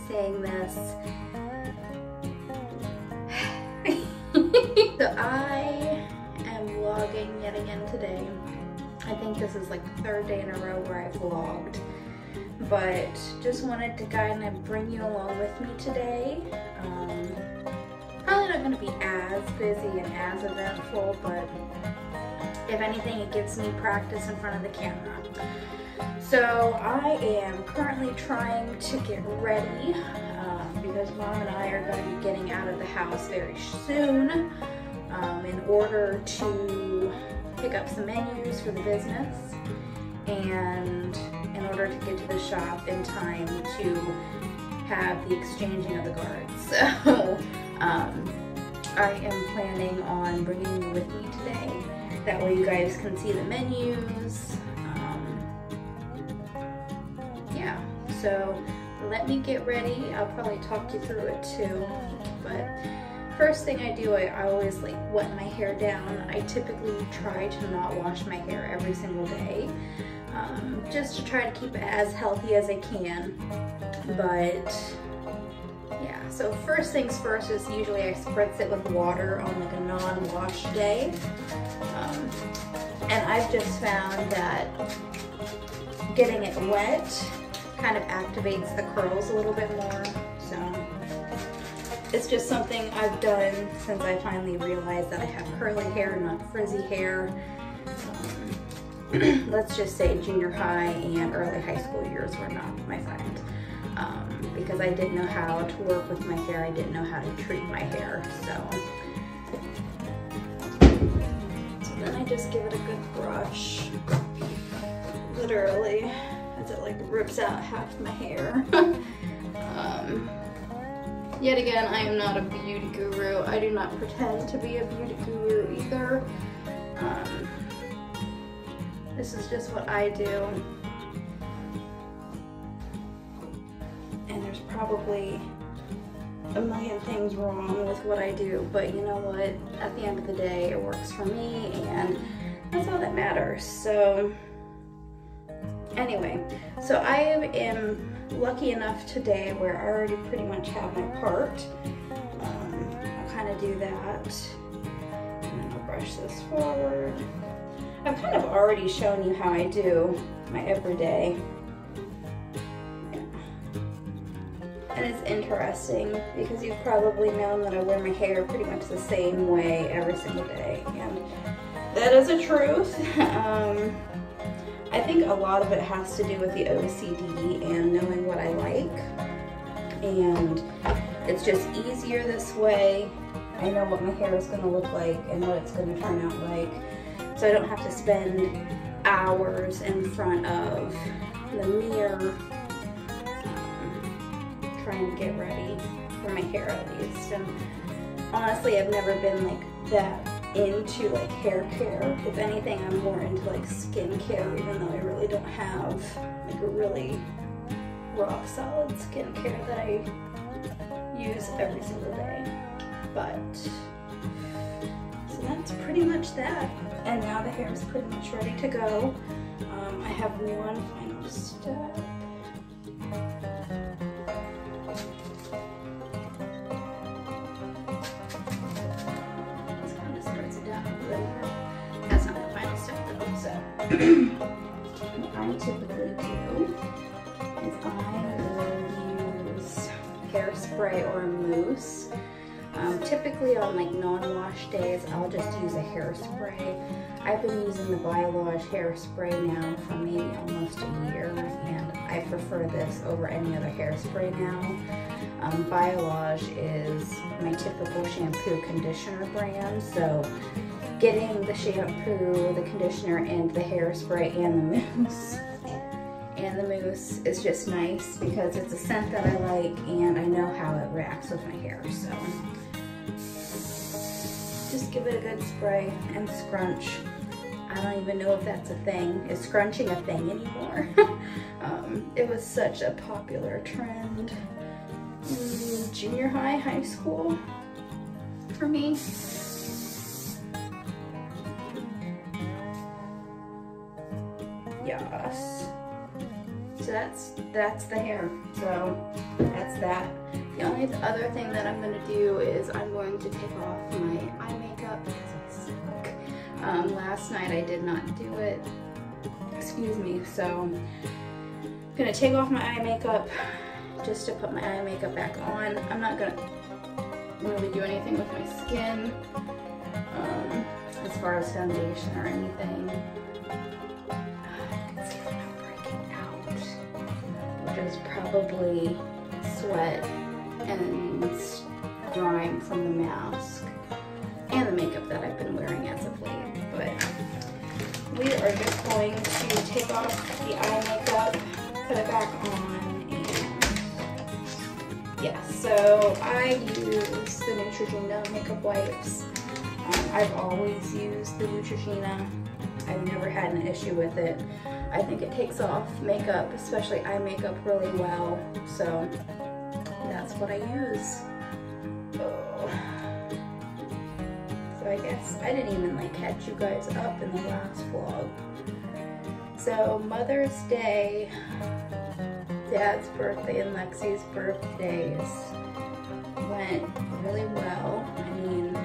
saying this. So I am vlogging yet again today. I think this is like the third day in a row where I've vlogged, but just wanted to kind of bring you along with me today. Probably not going to be as busy and as eventful, but if anything, it gives me practice in front of the camera. So I am currently trying to get ready because Mom and I are going to be getting out of the house very soon in order to pick up some menus for the business and in order to get to the shop in time to have the exchanging of the guards. So I am planning on bringing you with me today. That way you guys can see the menus. Yeah, so let me get ready. I'll probably talk you through it too. But first thing I do, I always like wet my hair down. I typically try to not wash my hair every single day, just to try to keep it as healthy as I can. But yeah, so first things first is usually I spritz it with water on like a non-wash day. And I've just found that getting it wet kind of activates the curls a little bit more. So it's just something I've done since I finally realized that I have curly hair, not frizzy hair. Let's just say junior high and early high school years were not my friend. Because I didn't know how to work with my hair, I didn't know how to treat my hair. So then I just give it a good brush, literally, as it like rips out half my hair. Yet again, I am not a beauty guru. I do not pretend to be a beauty guru either. This is just what I do. And there's probably a million things wrong with what I do, but you know what? At the end of the day, it works for me, and that's all that matters. So anyway, so I am lucky enough today where I already pretty much have my part. I'll kind of do that, and then I'll brush this forward. I've kind of already shown you how I do my everyday. And it's interesting because you've probably known that I wear my hair pretty much the same way every single day, and that is the truth. I think a lot of it has to do with the OCD and knowing what I like, and it's just easier this way. I know what my hair is going to look like and what it's going to turn out like, so I don't have to spend hours in front of the mirror trying to get ready for my hair at least. And honestly, I've never been like that into like hair care. If anything, I'm more into like skincare, even though I really don't have like a really rock solid skincare that I use every single day. But so that's pretty much that. And now the hair is pretty much ready to go. I have one final step. That's not the final step though, so what I typically do is I will use hairspray or a mousse. Typically on like non-wash days, I'll just use a hairspray. I've been using the Biolage hairspray now for maybe almost a year, and I prefer this over any other hairspray now. Biolage is my typical shampoo conditioner brand, so getting the shampoo, the conditioner, and the hairspray and the mousse is just nice because it's a scent that I like and I know how it reacts with my hair. So just give it a good spray and scrunch. I don't even know if that's a thing. Is scrunching a thing anymore? It was such a popular trend in junior high, high school for me. Yes. So that's the hair. So that's that. The only other thing that I'm going to do is I'm going to take off my eye makeup because I suck. Last night I did not do it. Excuse me. So I'm going to take off my eye makeup just to put my eye makeup back on. I'm not going to really do anything with my skin as far as foundation or anything. You can see I'm not breaking out, which is probably sweat and grime from the mask and the makeup that I've been wearing as of late. But we are just going to take off the eye makeup, put it back on, and yeah, so I use the Neutrogena makeup wipes. I've always used the Neutrogena. I've never had an issue with it. I think it takes off makeup, especially eye makeup, really well. So that's what I use. Oh. So I guess I didn't even like catch you guys up in the last vlog. So Mother's Day, Dad's birthday, and Lexi's birthdays went really well. I mean,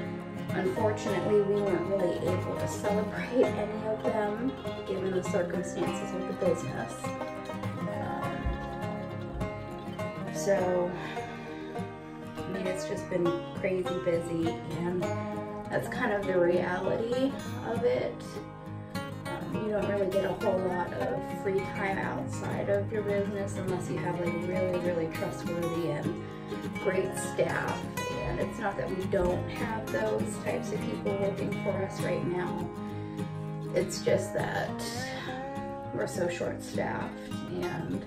unfortunately, we weren't really able to celebrate any of them, given the circumstances of the business. So, I mean, it's just been crazy busy, and that's kind of the reality of it. You don't really get a whole lot of free time outside of your business unless you have like really, really trustworthy and great staff. And it's not that we don't have those types of people working for us right now. It's just that we're so short-staffed, and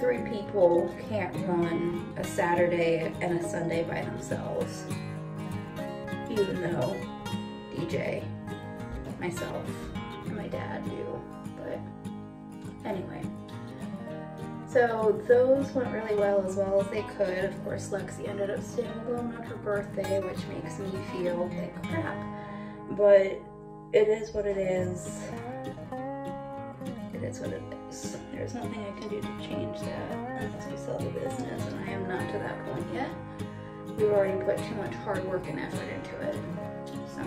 3 people can't run a Saturday and a Sunday by themselves, even though DJ, myself, and my dad do. But anyway, so those went really well as they could. Of course, Lexi ended up staying alone on her birthday, which makes me feel like crap, but it is what it is. It is what it is. There's nothing I can do to change that unless we sell the business, and I am not to that point yet. We've already put too much hard work and effort into it. So,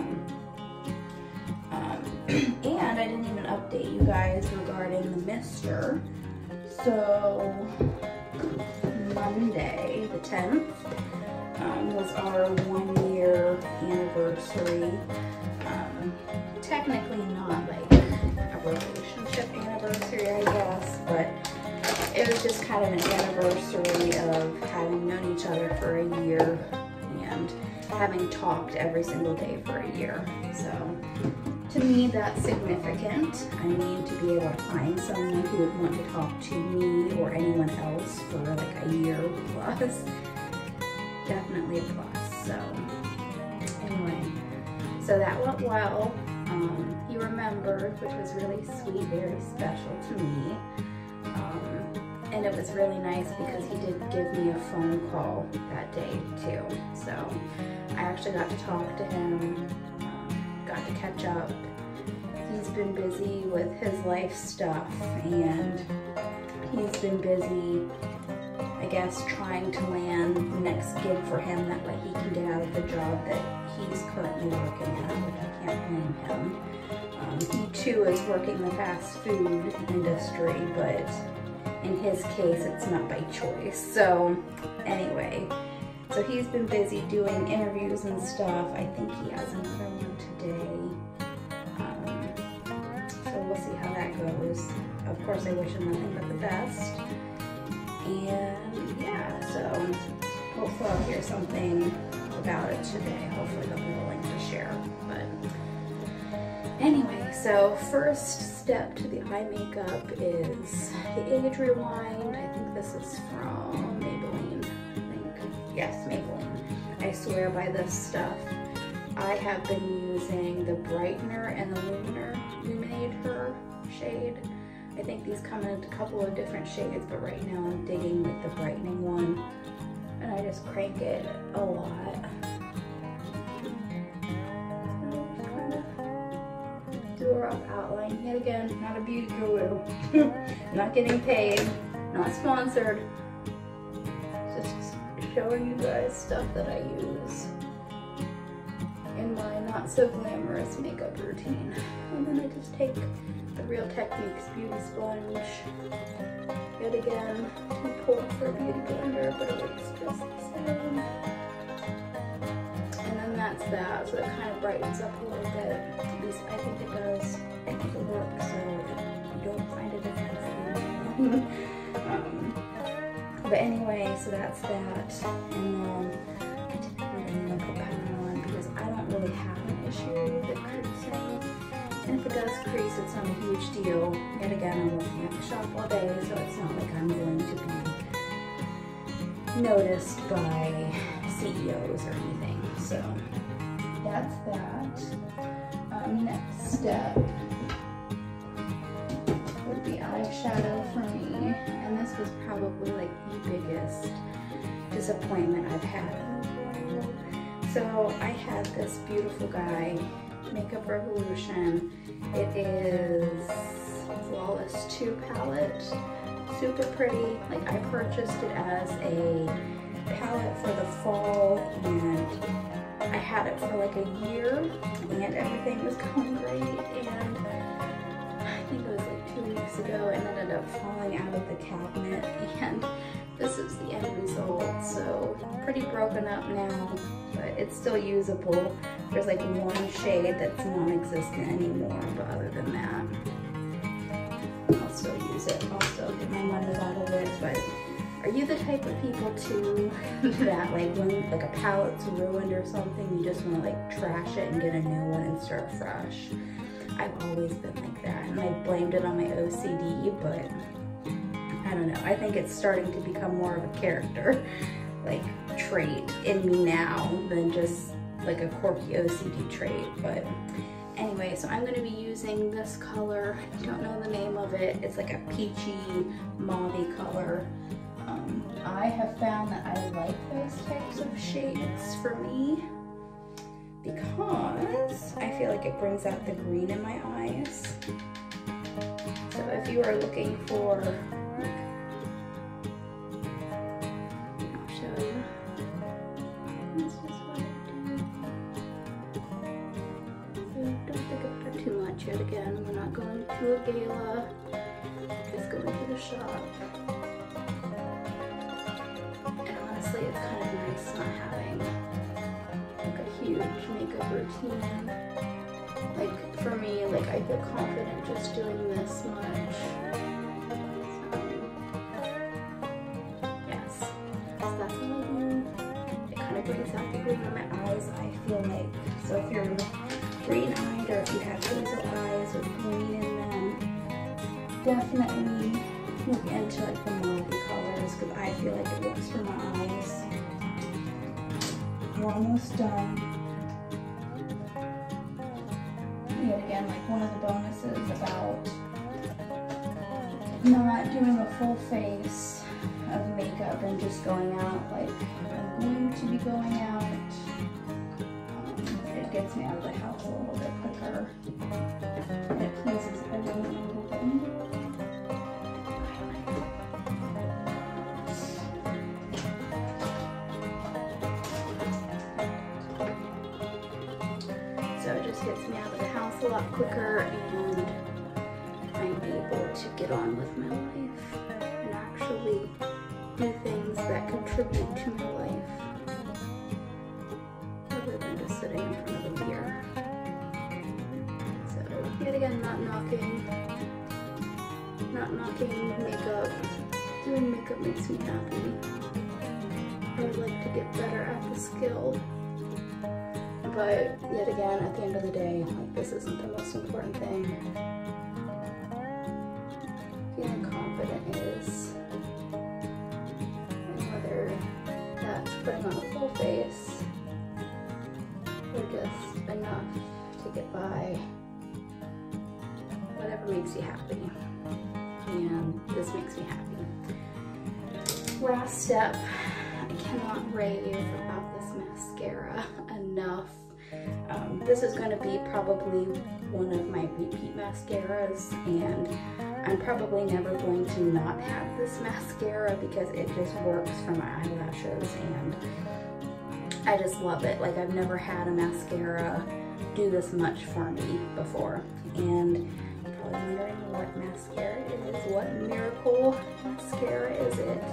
and I didn't even update you guys regarding the mister. So, Monday, the 10th, was our 1-year anniversary. Technically not like a relationship anniversary, I guess, but it was just kind of an anniversary of having known each other for a year and having talked every single day for a year. So to me, that's significant. I need to be able to find someone who would want to talk to me or anyone else for like a year plus. Definitely a plus. So anyway, so that went well. He remembered, which was really sweet, very special to me. And it was really nice because he did give me a phone call that day too. So I actually got to talk to him, got to catch up. He's been busy with his life stuff, and he's been busy, I guess, trying to land the next gig for him. That way he can get out of the job that he's currently working at, which I can't blame him. He too is working the fast food industry, but in his case, it's not by choice. So anyway, so he's been busy doing interviews and stuff. I think he has another one today. So we'll see how that goes. Of course, I wish him nothing but the best. And yeah, so hopefully I'll hear something about it today. Hopefully they'll be willing to share. But anyway, so first step to the eye makeup is the Age Rewind. I think this is from Maybelline. I think. Yes, Maybelline. I swear by this stuff. I have been using the Brightener and the Illuminator shade. I think these come in a couple of different shades, but right now I'm digging with the brightening one. And I just crank it a lot. Do a rough outline. Yet again, not a beauty guru. Not getting paid, not sponsored, showing you guys stuff that I use in my not so glamorous makeup routine. And then I just take the Real Techniques Beauty Sponge, yet again, too cold for a beauty blender, but it works just the same. And then that's that, so it kind of brightens up a little bit. At least I think it does. I think it works, so you don't find a difference. But anyway, so that's that. And then I typically don't put powder on because I don't really have an issue with it creasing. And if it does crease, it's not a huge deal. Yet again, I'm working at the shop all day, so it's not like I'm going to be noticed by CEOs or anything. So that's that. Next step would be eyeshadow for me. And this was probably like the biggest disappointment I've had. So I had this beautiful guy, Makeup Revolution. It is Flawless 2 palette, super pretty. Like I purchased it as a palette for the fall, and I had it for like a year, and everything was going great. And I think it was like 2 weeks ago, it ended up falling out of the cabinet, and this is the end result. So pretty broken up now, but it's still usable. There's like one shade that's non-existent anymore, but other than that, I'll still use it. I'll still get my money out of it. But are you the type of people too that like when like a palette's ruined or something, you just want to like trash it and get a new one and start fresh? I've always been like that, and I blamed it on my OCD, but I don't know. I think it's starting to become more of a character like trait in me now than just like a quirky OCD trait. But anyway, so I'm going to be using this color. I don't know the name of it. It's like a peachy mauve color. I have found that I like those types of shades for me because I feel like it brings out the green in my eyes. So if you are looking for, I'll show you. This is what I do. So don't pick up for too much yet again. We're not going to a gala, just going to the shop. And honestly, it's kind of nice not having like a huge makeup routine. Like for me, like I feel confident just doing this much. Yes, so that's what I do. It kind of brings out the green in my eyes, I feel like. So if you're green-eyed or if you have hazel eyes with green in them, definitely look into like the mauve colors because I feel like it works for my eyes. We're almost done. Yet again, like one of the bonuses about not doing a full face of makeup and just going out like I'm going to be going out. It gets me out of the house a little bit quicker. It pleases everyone a little bit more. So it just gets me out of the house a lot quicker, and I'm able to get on with my life and actually do things that contribute to my life rather than just sitting in front of a mirror. So yet again, not knocking makeup. Doing makeup makes me happy. I would like to get better at the skill. But yet again, at the end of the day, like this isn't the most important thing. Feeling confident is, and whether that's putting on a full face or just enough to get by, whatever makes you happy. And this makes me happy. Last step, I cannot rave about this mascara enough. This is going to be probably one of my repeat mascaras, and I'm probably never going to not have this mascara because it just works for my eyelashes, and I just love it. Like, I've never had a mascara do this much for me before. And you're probably wondering what mascara it is. What miracle mascara is it?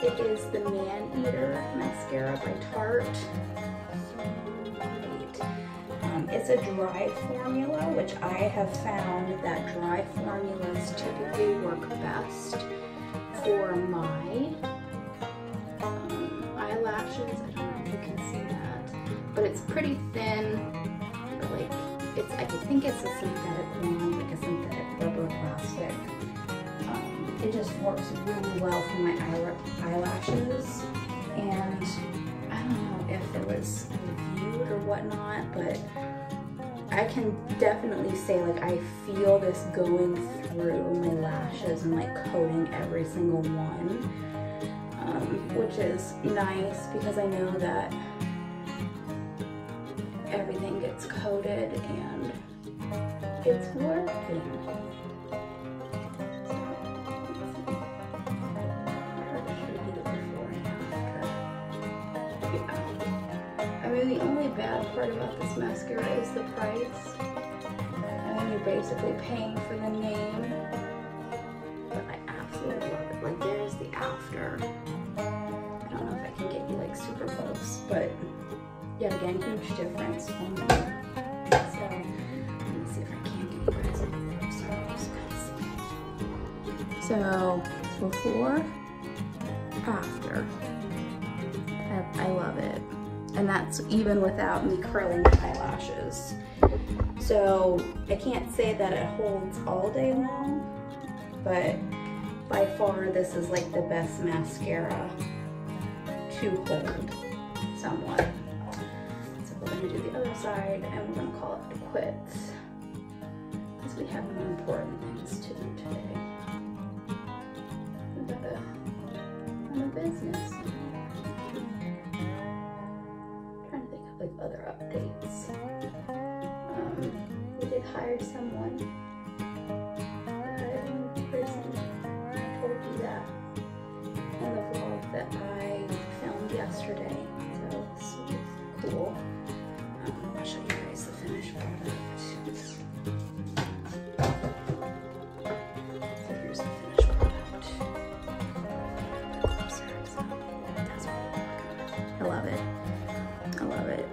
It is the Man Eater mascara by Tarte. It's a dry formula, which I have found that dry formulas typically work best for my eyelashes. I don't know if you can see that, but it's pretty thin. Like, I think it's a synthetic one, like a synthetic rubber plastic. It just works really well for my eyelashes, and I don't know if it was reviewed or whatnot, but I can definitely say, like, I feel this going through my lashes and like coating every single one, which is nice because I know that everything gets coated and it's working. I mean, the only bad part about this mascara is the price. I mean, you're basically paying for the name, but I absolutely love it. Like, there's the after. I don't know if I can get you like super close, but yet again, huge difference for me. So, let me see if I can get you guys a little closer so you can see. So, before, after. I love it. And that's even without me curling my eyelashes. So I can't say that it holds all day long, but by far this is like the best mascara to hold somewhat. So we're gonna do the other side and we're gonna call it quits because we have more important things to do today. We gotta run a business. Like other updates. We did hire someone. Person. I told you that in the vlog that I filmed yesterday. So this was cool. I'll show you guys the finished product. So here's the finished product. I love it. I love it.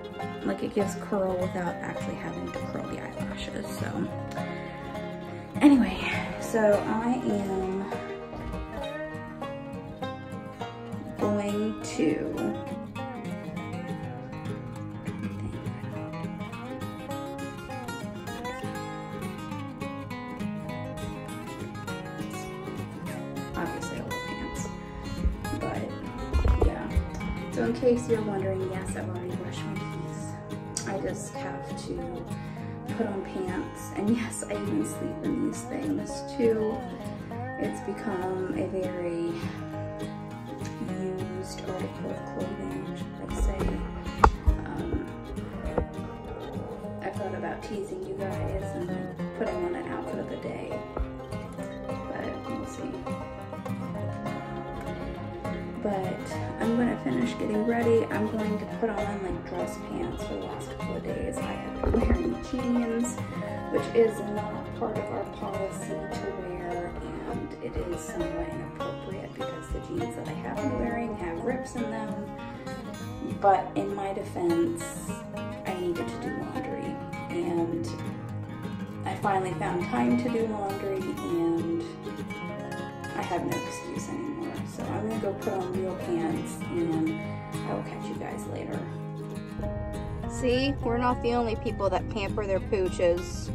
Like, it gives curl without actually having to curl the eyelashes. So anyway, so I am going to obviously I love pants, but yeah. So in case you're wondering, yes, I've already brushed my teeth. I just have to put on pants, and yes, I even sleep in these things too. It's become a very used article of clothing, should I say. I thought about teasing you guys and putting on an outfit of the day, but we'll see. But I'm going to finish getting ready. I'm going to put on like dress pants for the last couple of days. I have been wearing jeans, which is not part of our policy to wear, and it is somewhat inappropriate because the jeans that I have been wearing have rips in them. But in my defense, I needed to do laundry, and I finally found time to do laundry, and I have no excuse anymore. So I'm gonna go put on real pants, and I will catch you guys later. See, we're not the only people that pamper their pooches.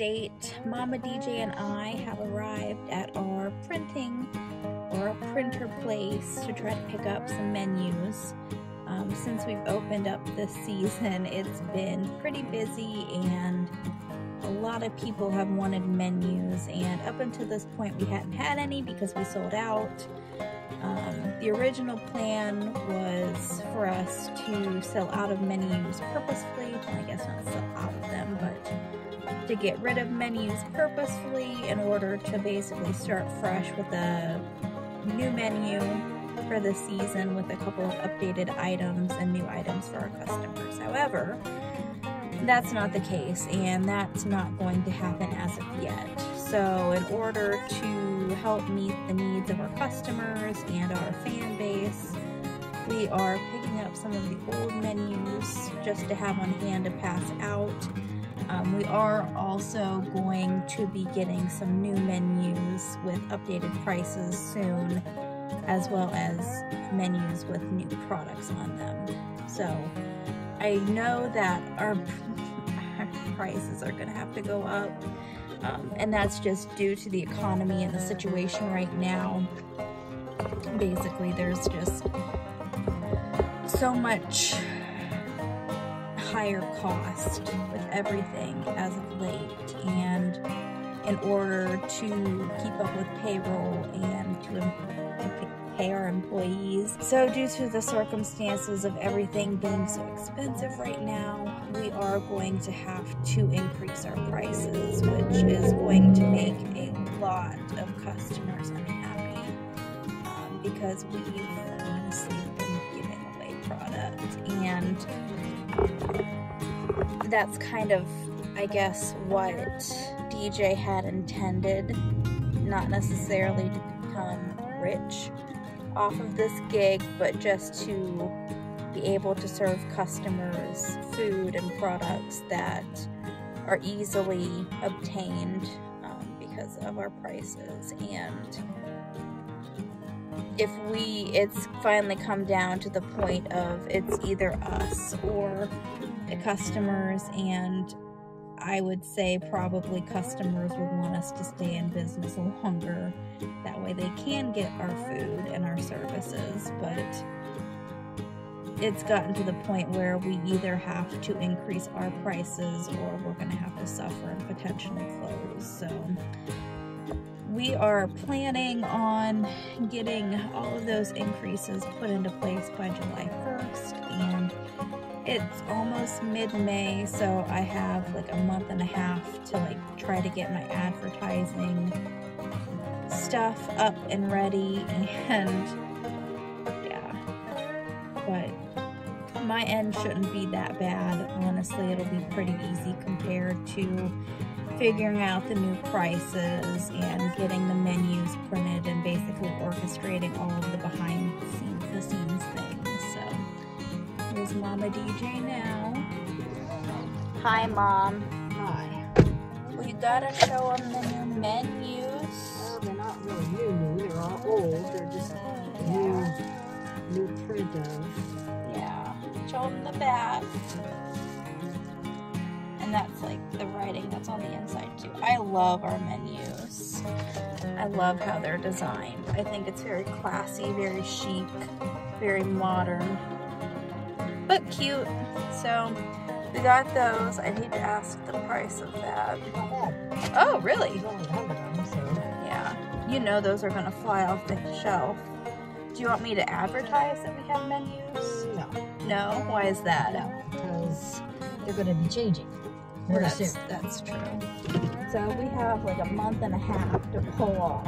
update. Momma DJ and I have arrived at our printing or a printer place to try to pick up some menus. Since we've opened up this season, it's been pretty busy and a lot of people have wanted menus, and up until this point we hadn't had any because we sold out. The original plan was for us to sell out of menus purposefully. I guess not sell out of them, but to get rid of menus purposefully in order to basically start fresh with a new menu for the season with a couple of updated items and new items for our customers. However, that's not the case, and that's not going to happen as of yet. So in order to help meet the needs of our customers and our fan base, we are picking up some of the old menus just to have on hand to pass out. We are also going to be getting some new menus with updated prices soon, as well as menus with new products on them. So I know that our prices are going to have to go up, and that's just due to the economy and the situation right now. Basically, there's just so much higher cost with everything as of late, and in order to keep up with payroll and to pay our employees. So due to the circumstances of everything being so expensive right now, we are going to have to increase our prices, which is going to make a lot of customers unhappy, because we've honestly been giving away product, and that's kind of, I guess, what DJ had intended, not necessarily to become rich off of this gig, but just to be able to serve customers food and products that are easily obtained because of our prices. And if it's finally come down to the point of it's either us or the customers, and I would say probably customers would want us to stay in business longer. That way they can get our food and our services, but it's gotten to the point where we either have to increase our prices or we're going to have to suffer and potentially close. So we are planning on getting all of those increases put into place by July 1st, and it's almost mid-May, so I have like a month and a half to like try to get my advertising stuff up and ready, and yeah, but my end shouldn't be that bad. Honestly, it'll be pretty easy compared to figuring out the new prices and getting the menus printed and basically orchestrating all of the behind the scenes things. So here's Momma DJ now. Hi, Mom. Hi. Well, you gotta show them the new menus. Well, they're not really new. They're all old. They're just new print of. Yeah. Show them the back. And that's like the writing that's on the inside too. I love our menus. I love how they're designed. I think it's very classy, very chic, very modern, but cute. So we got those. I need to ask the price of that. Not bad. Oh, really? There's only 100 of them, so. Yeah. You know those are going to fly off the shelf. Do you want me to advertise that we have menus? No. No? Why is that? No, because they're going to be changing very soon. That's true. So we have like a month and a half to pull off.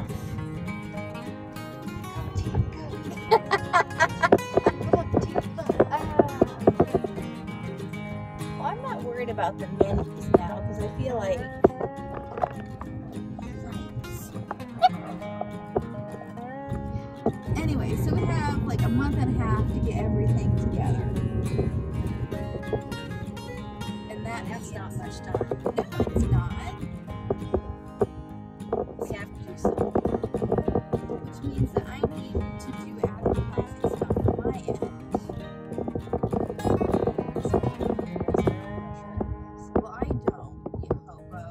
Well, I'm not worried about the menus now because I feel like anyway, so we have like a month and a half to get everything together. And that's not much time. No, it's not. We have to do something. Which means that I need to do advertising stuff on my end. Well, I don't, you hobo.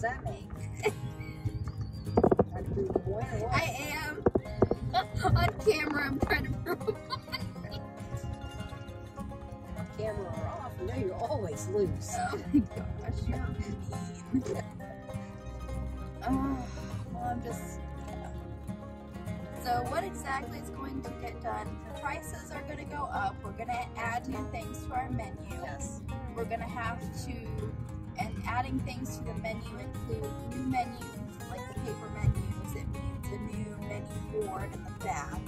that mean? Trying to prove a point or what? I am. On camera, I'm trying to prove a point. On camera or off, you know you're always loose. Oh my gosh, you're mean. Oh, well, I'm just. So what exactly is going to get done? Prices are going to go up. We're going to add new things to our menu. Yes. We're going to have to, and adding things to the menu include new menus, like the paper menus. It means a new menu board in the back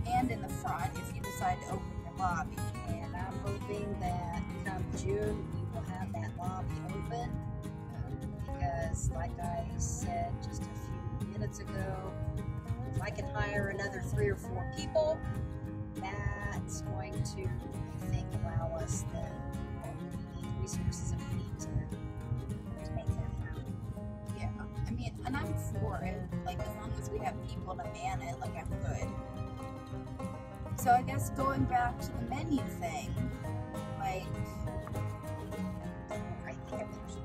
and in the front if you decide to open your lobby. And I'm hoping that come June we will have that lobby open because, like I said just a few minutes ago, if I can hire another 3 or 4 people, that's going to, I think, allow us the resources that we need to make that happen. Yeah, I mean, and I'm for it. Like, as long as we have people to man it, like, I'm good. So I guess going back to the menu thing, like, I think I'm actually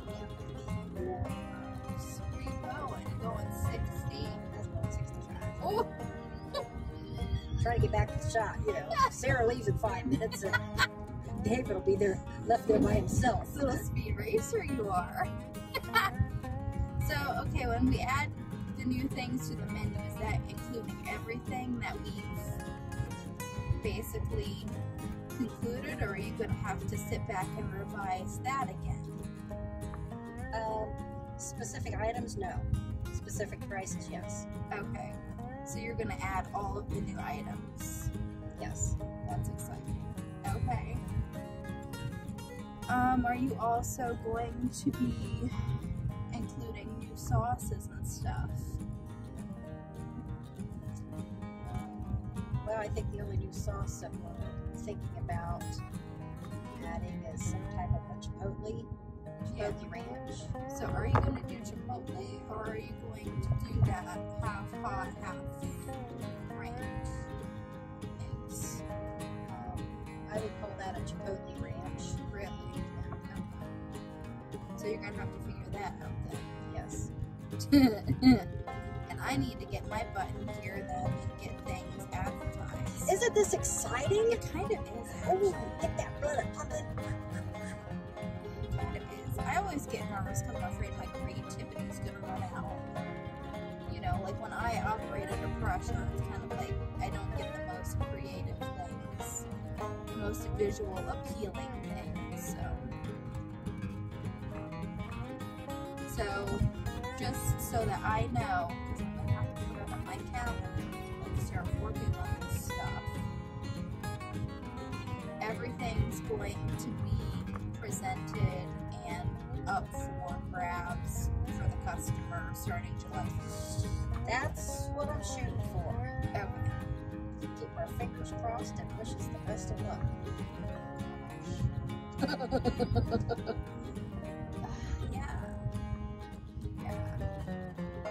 where you going 60? That's about 65. Oh! Trying to get back to the shot, you know. Sarah leaves in 5 minutes and David will be there, left there by himself. Little speed racer you are. So, okay, when we add the new things to the menu, is that including everything that we've basically concluded, or are you going to have to sit back and revise that again? Specific items, no. Specific prices, yes. Okay, so you're going to add all of the new items. Yes. That's exciting. Okay. Are you also going to be including new sauces and stuff? Well, I think the only new sauce that we're thinking about adding is some type of a chipotle ranch. So are you going to do chipotle, or are you going to do that half hot, half ranch mix? I would call that a chipotle ranch. Really? So you're going to have to figure that out then. Yes. And I need to get my butt in gear then and get things advertised. Isn't this exciting? It kind of is, Oh, actually. get that blood pumping. It kind of is. I always get nervous because I'm afraid my creativity is going to run out. You know, like when I operate under pressure, it's kind of like I don't get the most creative things, the most visual appealing things. So just so that I know, because I'm going to have to put it on my calendar and start working on this stuff, everything's going to be presented and up for grabs for the customer starting July 1st. That's what I'm shooting for. Okay. Keep our fingers crossed and wish us the best of luck.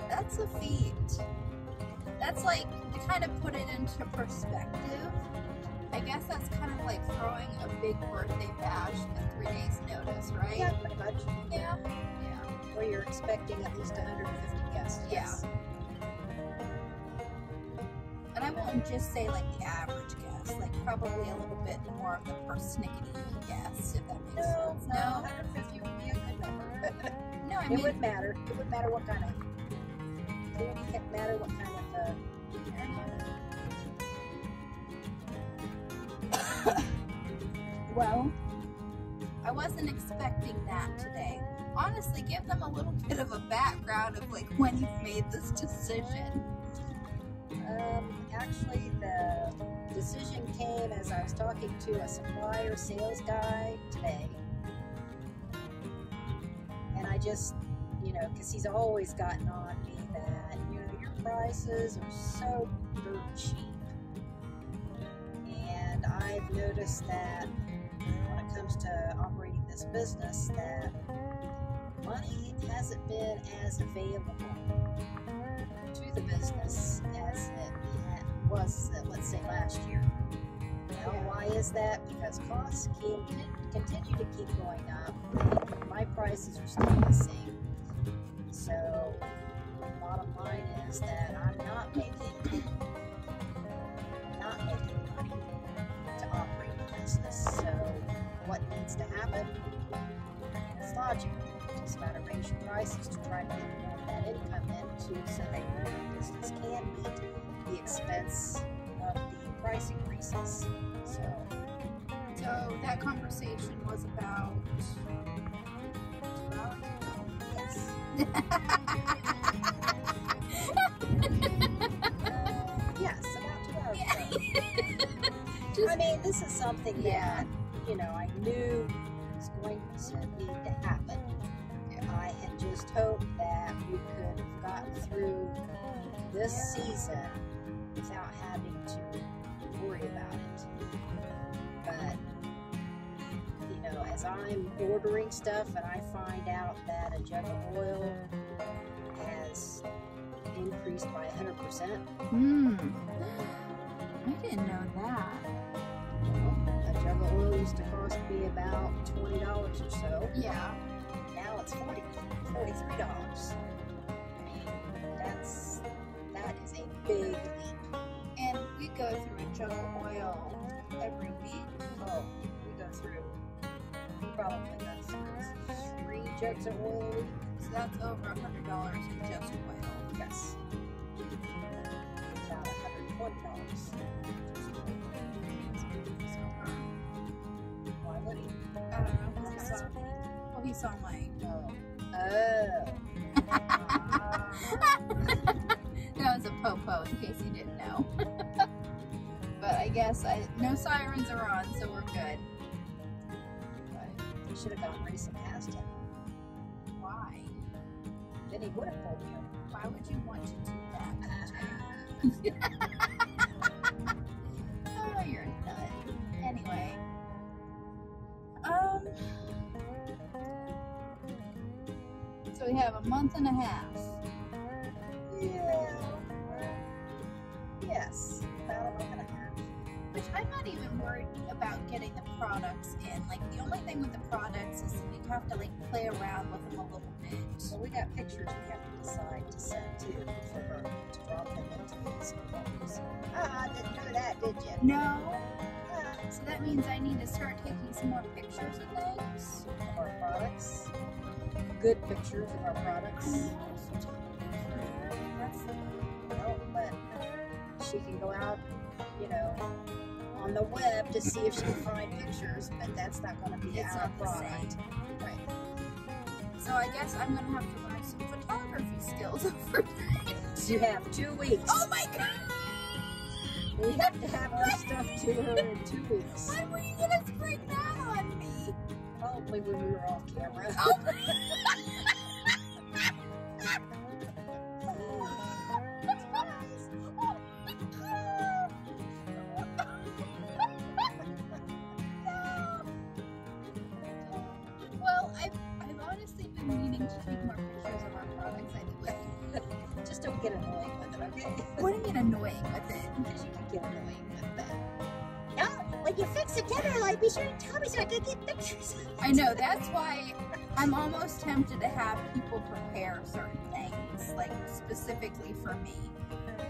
That's a feat. That's like, to kind of put it into perspective, I guess that's kind of like throwing a big birthday bash with 3 days notice, right? Yeah, pretty much. Yeah. Where you're expecting at least 150 guests. Yes. And I won't just say like the average guest, like probably a little bit more of the persnickety guest, if that makes sense. No, 150 would be a good number. No, I It mean, wouldn't matter. It wouldn't matter what kind of. It wouldn't matter what kind of. well, I wasn't expecting that today. Honestly, give them a little bit of a background of like when you've made this decision. Actually, the decision came as I was talking to a supplier sales guy today. And I just, you know, because he's always gotten on me that, you know, your prices are so dirt cheap. And I've noticed that when it comes to operating this business, that money hasn't been as available to the business as it was, let's say, last year. Now, why is that? Because costs continue to keep going up. My prices are staying the same. So, bottom line is that I'm not making money to operate a business. So, what needs to happen? It's logical. Just about to raise your prices to try to get more of that income into so that your business can meet the expense of the price increases. So that conversation was about 2 hours ago. Yes. Yes, about 2 hours ago. I mean, this is something that, you know, I knew was going to need to happen. I had just hoped that we could have gotten through this season without having to worry about it. But, you know, as I'm ordering stuff and I find out that a jug of oil has increased by 100%. I didn't know that. A jug of oil used to cost me about $20 or so. Yeah. Now it's $43. I mean, that is a big leap. And we go through a jug of oil every week. Oh, we go through, probably go through 3 jugs of oil a week. So that's over $100 in just oil. Yes. About $120. Why would he? I don't know. He saw mine. That was a po-po in case you didn't know. But I guess no sirens are on, so we're good. But you should have gone racing past him. Why? Then he would have pulled you. Why would you want to do that? Oh, you're a nut. Anyway. So we have a month and a half. Yeah. Yes. About a month and a half. Which I'm not even worried about getting the products in. Like, the only thing with the products is you have to, like, play around with them a little bit. So we got pictures we have to decide to send to for her to drop them into these photos. Didn't know that, did you? No. So that means I need to start taking some more pictures of things. Of our products. Good pictures of our products. No, but she can go out, you know, on the web to see if she can find pictures, but that's not going to be our product. Right. So I guess I'm going to have to learn some photography skills overnight. You have 2 weeks. Oh my god! We have to have our stuff to her in 2 weeks. When were you going to spring that on me? Probably when we were off camera. Oh. Well, I've honestly been meaning to take more pictures of our products anyway. Just don't get annoying with it, okay? What do you mean annoying with it? Because you can get annoying with that. No, when you fix the dinner light, be sure to tell me so I can get pictures. I know, that's why I'm almost tempted to have people prepare certain things, like specifically for me.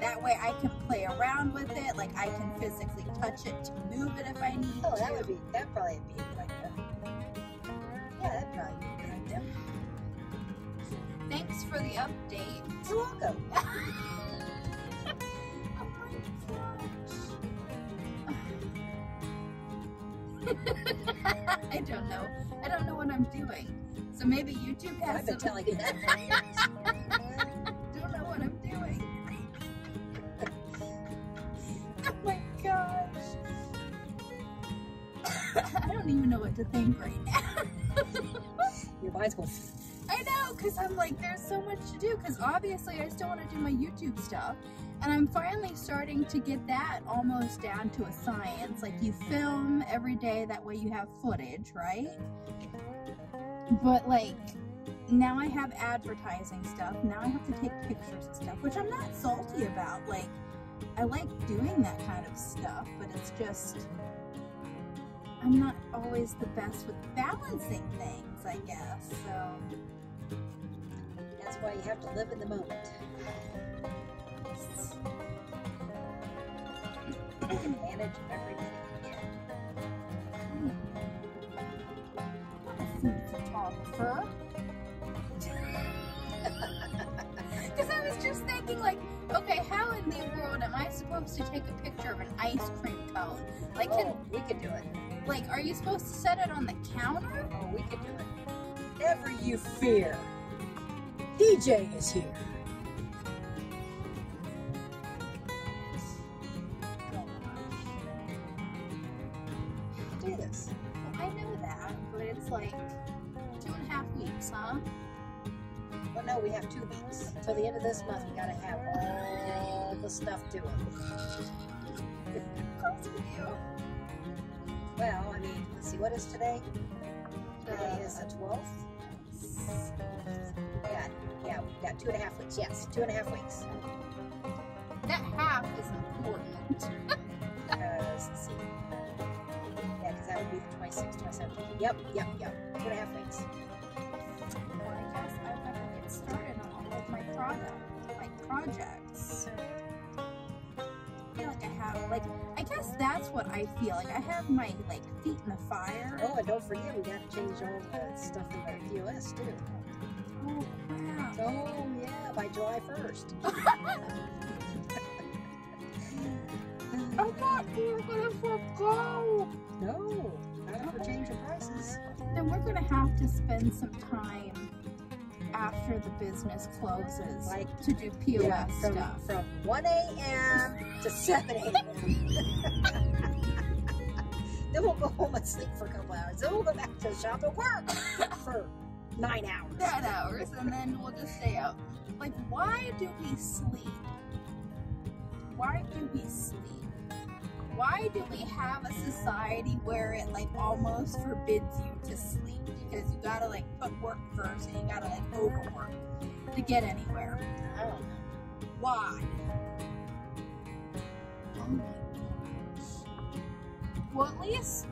That way I can play around with it, like I can physically touch it to move it if I need to. Oh, that'd probably be a good idea. Yeah, that'd probably be a good idea. Thanks for the update. You're welcome. Oh my gosh. I don't know. I don't know what I'm doing. So maybe YouTube has I've been telling you that for years. Don't know what I'm doing. Oh my gosh. I don't even know what to think right now. Your mind's going. I know, because I'm like, there's so much to do, because obviously I still want to do my YouTube stuff, and I'm finally starting to get that almost down to a science. Like, you film every day, that way you have footage, right? But like, now I have advertising stuff, now I have to take pictures and stuff, which I'm not salty about. Like, I like doing that kind of stuff, but it's just, I'm not always the best with balancing things, I guess, so. That's why you have to live in the moment. Manage every minute you get. Food photographer. Because I was just thinking, like, okay, how in the world am I supposed to take a picture of an ice cream cone? Like, We could do it. like, are you supposed to set it on the counter? Oh, we could do it. Never you fear. DJ is here. Do this. Well, I know that, but it's like 2.5 weeks, huh? Well, no, we have 2 weeks. Till the end of this month, we gotta have all the stuff to it. Of course we do. Well, I mean, let's see, what is today? Today is the 12th. Yeah, we've got 2.5 weeks. Yes, 2.5 weeks. That half is important. Because, let's see. Yeah, because that would be the 26th, 27th. Yep. 2.5 weeks. Well, I guess I better get started on all of my projects. I feel like I have, like, I guess that's what I feel like. I have my, like, feet in the fire. Oh, and don't forget, we got to change all the stuff in our POS, too. Oh, crap. Oh, yeah, by July 1st. I thought we were gonna forgo. No, not if we're changing prices. Then we're gonna have to spend some time after the business closes, Like, to do POS stuff. From 1 a.m. to 7 a.m. Then we'll go home and sleep for a couple hours. Then we'll go back to the shop and work for 9 hours. 10 hours, and then we'll just stay up. Like, why do we sleep? Why do we sleep? Why do we have a society where it, like, almost forbids you to sleep? Because you gotta, like, put work first, and you gotta, like, overwork to get anywhere. I don't know. Why? Oh my gosh. Well, at least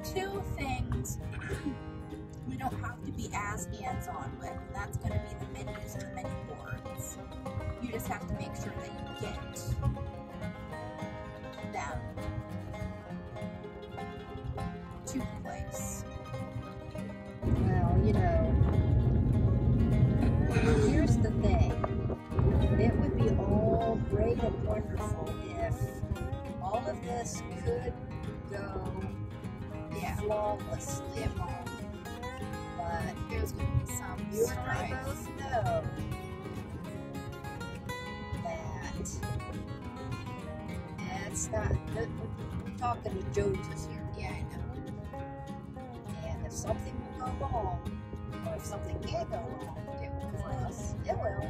2 things we don't have to be as hands-on with, and that's going to be the menus and the menu boards. You just have to make sure that you get them to the place. Well, you know, here's the thing. It would be all great and wonderful if all of this could go flawlessly. But There's going to be some you and I strife. both know that it's not, we're talking to Joneses here. Yeah, I know. And if something will go wrong, or if something can't go wrong, it will for us. It will.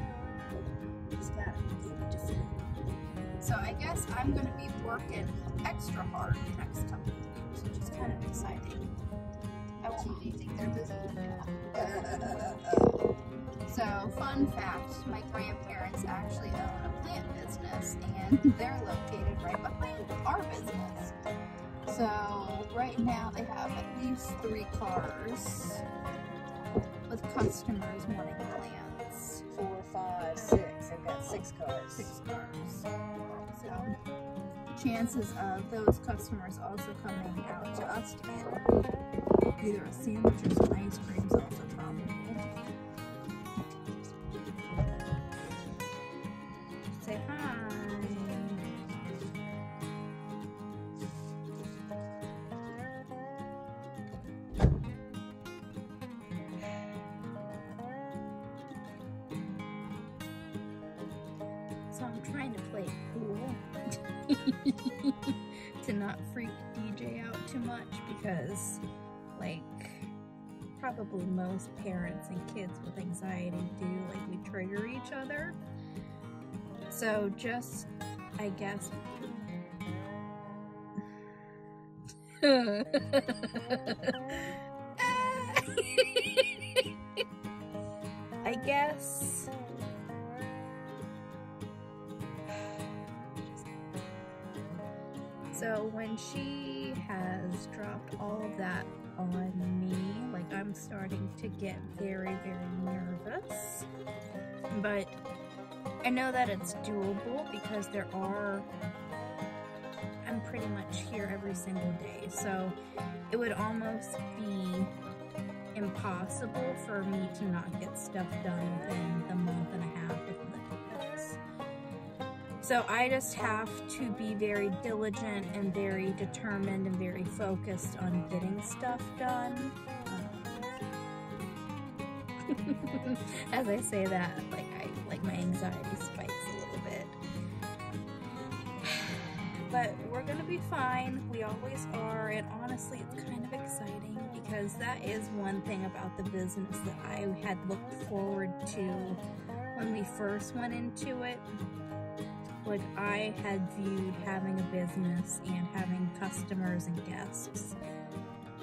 Just gotta be good to feel. So I guess I'm going to be working extra hard the next couple of weeks, which is kind of exciting. I won't be think they're busy. So, fun fact, my grandparents actually own a plant business, and they're located right behind our business. So, right now they have at least 3 cars with customers wanting plants. 4, 5, 6. They've got 6 cars. 6 cars. So, chances of those customers also coming out to us to get either a sandwich or some ice cream is also probable. Say hi. So I'm trying to play cool to not freak DJ out too much because, like, probably most parents and kids with anxiety do, like, we trigger each other. So just, I guess, I guess so when she has dropped all of that on me, like, I'm am starting to get very, very nervous. But I know that it's doable because I'm pretty much here every single day. So it would almost be impossible for me to not get stuff done within the month and a half within the 2 weeks. So I just have to be very diligent and very determined and very focused on getting stuff done. As I say that, like my anxiety spikes a little bit. But we're gonna be fine. We always are, and honestly, it's kind of exciting because that is one thing about the business that I had looked forward to when we first went into it. Like, I had viewed having a business and having customers and guests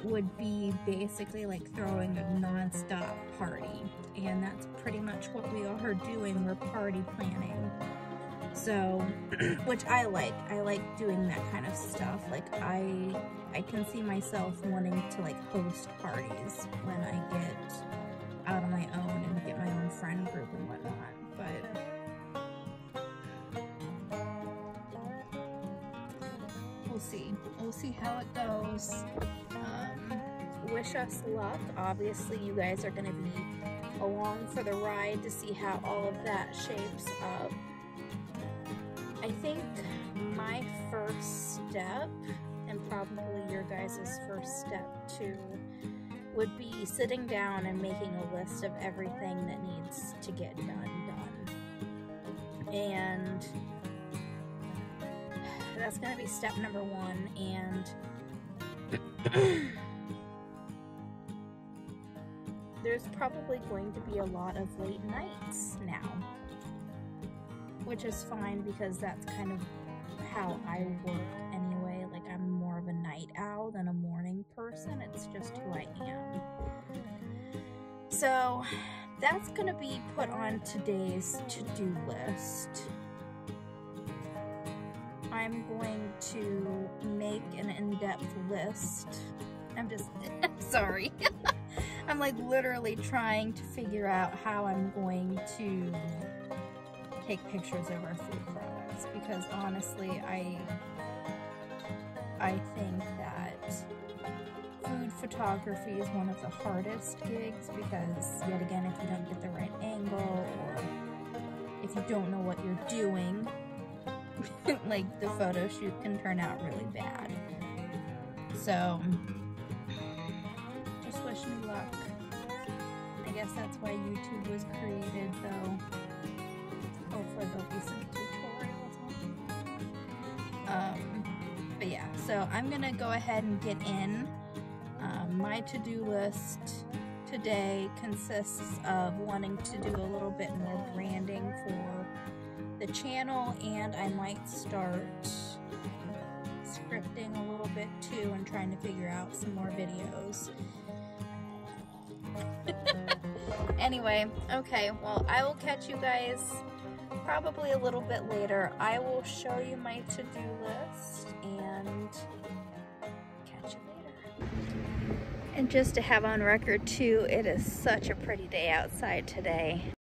would be basically like throwing a non-stop party, and that's pretty much what we are doing. We're party planning. So, which I like doing that kind of stuff. Like, I can see myself wanting to like host parties when I get out on my own and get my own friend group and whatnot. But we'll see how it goes. Wish us luck. Obviously, you guys are going to be along for the ride to see how all of that shapes up. I think my first step, and probably your guys' first step too, would be sitting down and making a list of everything that needs to get done. And that's going to be step number 1. And there's probably going to be a lot of late nights now, which is fine because that's kind of how I work anyway. Like, I'm more of a night owl than a morning person. It's just who I am. So that's going to be put on today's to-do list. I'm going to make an in-depth list. I'm sorry. I'm like literally trying to figure out how I'm going to take pictures of our food products, because honestly, I think that food photography is one of the hardest gigs, because yet again, if you don't get the right angle, or if you don't know what you're doing, like, the photo shoot can turn out really bad. So just wish me luck. I guess that's why YouTube was created, though. Hopefully there'll be some tutorials. But yeah, so I'm gonna go ahead and get in. My to-do list today consists of wanting to do a little bit more branding for the channel, and I might start scripting a little bit too and trying to figure out some more videos. Anyway, okay, well, I will catch you guys probably a little bit later. I will show you my to-do list and catch you later. And just to have on record too, it is such a pretty day outside today.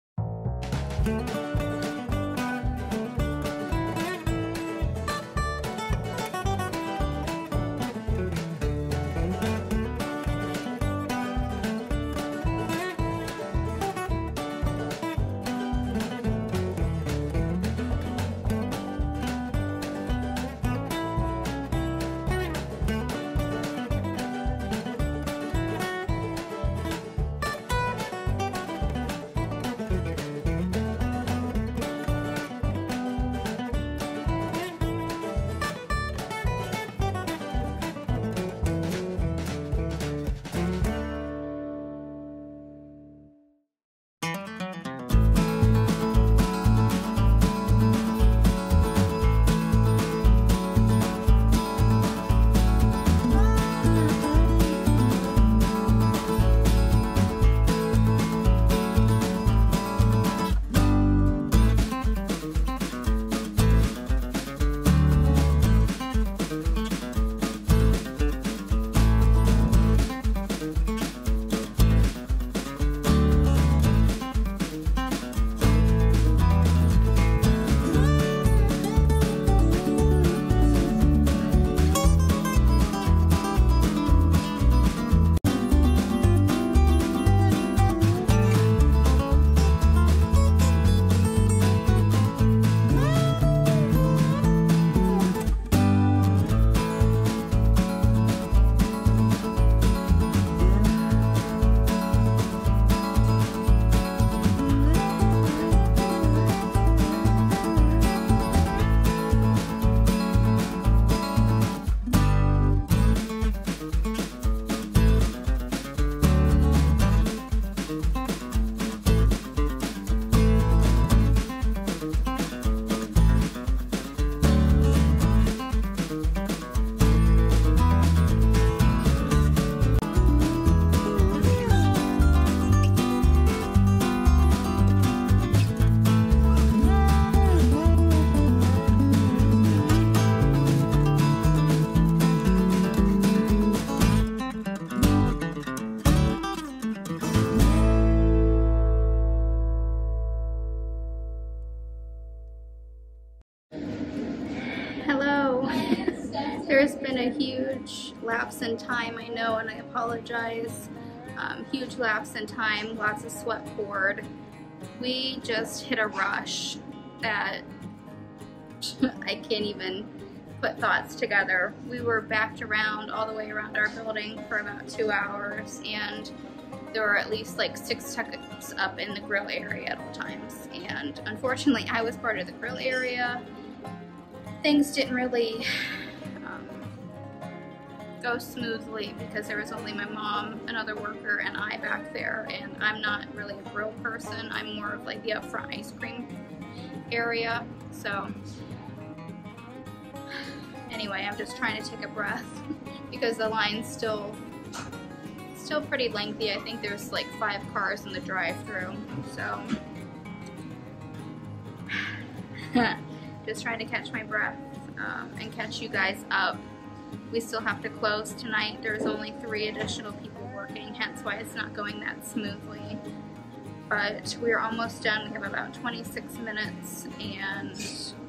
huge lapse in time, I know, and I apologize. Huge lapse in time, lots of sweat poured. We just hit a rush that I can't even put thoughts together. We were backed around all the way around our building for about 2 hours, and there were at least like 6 tickets up in the grill area at all times. And unfortunately, I was part of the grill area. Things didn't really go smoothly because there was only my mom, another worker, and I back there, and I'm not really a grill person. I'm more of like the upfront ice cream area. So anyway, I'm just trying to take a breath because the line's still pretty lengthy. I think there's like 5 cars in the drive-through, so just trying to catch my breath and catch you guys up. We still have to close tonight. There's only 3 additional people working, hence why it's not going that smoothly. But we're almost done. We have about 26 minutes and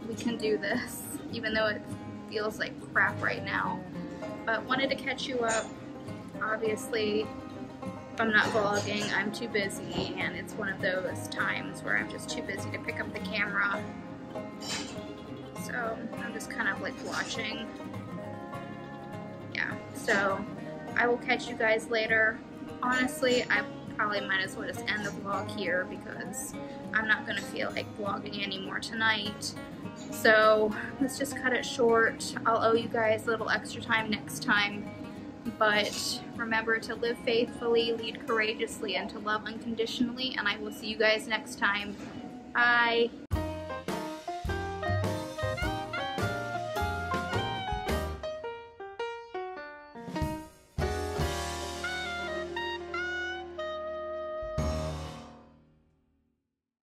we can do this, even though it feels like crap right now. But wanted to catch you up. Obviously, if I'm not vlogging, I'm too busy, and it's one of those times where I'm just too busy to pick up the camera. So I'm just kind of like watching. Yeah, so I will catch you guys later. Honestly, I probably might as well just end the vlog here because I'm not gonna feel like vlogging anymore tonight. So let's just cut it short. I'll owe you guys a little extra time next time. But remember to live faithfully, lead courageously, and to love unconditionally. And I will see you guys next time. Bye.